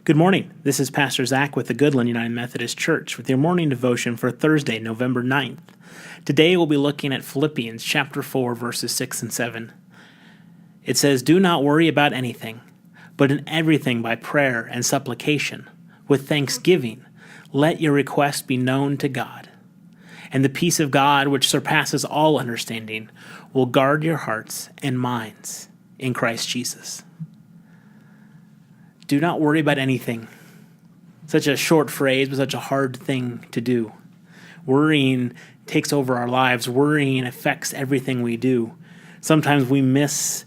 Good morning. This is Pastor Zach with the Goodland United Methodist Church with your morning devotion for Thursday, November 9th. Today we'll be looking at Philippians chapter 4, verses 6 and 7. It says, "Do not worry about anything, but in everything by prayer and supplication, with thanksgiving, let your requests be known to God. And the peace of God, which surpasses all understanding, will guard your hearts and minds in Christ Jesus." Do not worry about anything. Such a short phrase, but such a hard thing to do. Worrying takes over our lives. Worrying affects everything we do. Sometimes we miss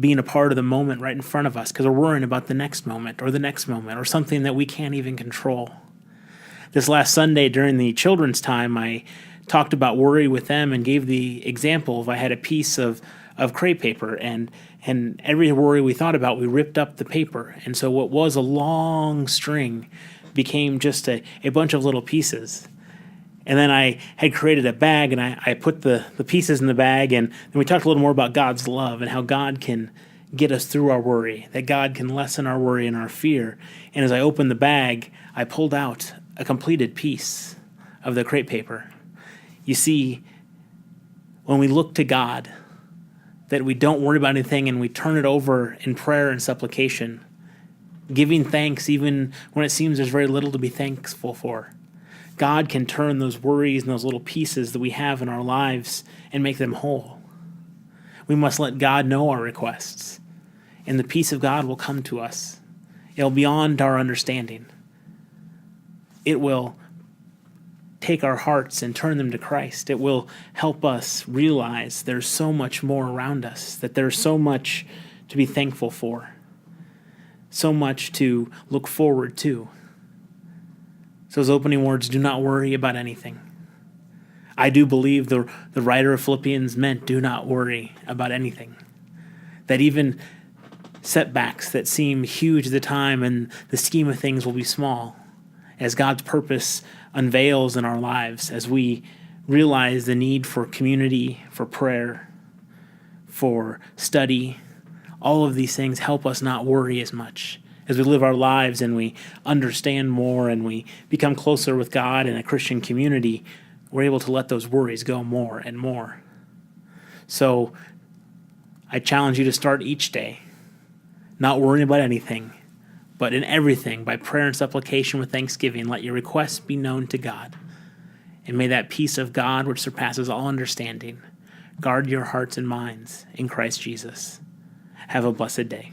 being a part of the moment right in front of us because we're worrying about the next moment or something that we can't even control. This last Sunday during the children's time, I talked about worry with them and gave the example of I had a piece of crepe paper and every worry we thought about, we ripped up the paper. And so what was a long string became just a bunch of little pieces. And then I had created a bag and I put the pieces in the bag and then we talked a little more about God's love and how God can get us through our worry, that God can lessen our worry and our fear. And as I opened the bag, I pulled out a completed piece of the crepe paper. You see, when we look to God, that we don't worry about anything and we turn it over in prayer and supplication, giving thanks even when it seems there's very little to be thankful for. God can turn those worries and those little pieces that we have in our lives and make them whole. We must let God know our requests, and the peace of God will come to us. It'll be beyond our understanding. It will take our hearts and turn them to Christ. It will help us realize there's so much more around us, that there's so much to be thankful for, so much to look forward to. So those opening words, do not worry about anything. I do believe the writer of Philippians meant do not worry about anything. That even setbacks that seem huge at the time and the scheme of things will be small as God's purpose unveils in our lives, as we realize the need for community, for prayer, for study. All of these things help us not worry as much. As we live our lives and we understand more and we become closer with God in a Christian community, we're able to let those worries go more and more. So I challenge you to start each day not worrying about anything, but in everything, by prayer and supplication with thanksgiving, let your requests be known to God. And may that peace of God, which surpasses all understanding, guard your hearts and minds in Christ Jesus. Have a blessed day.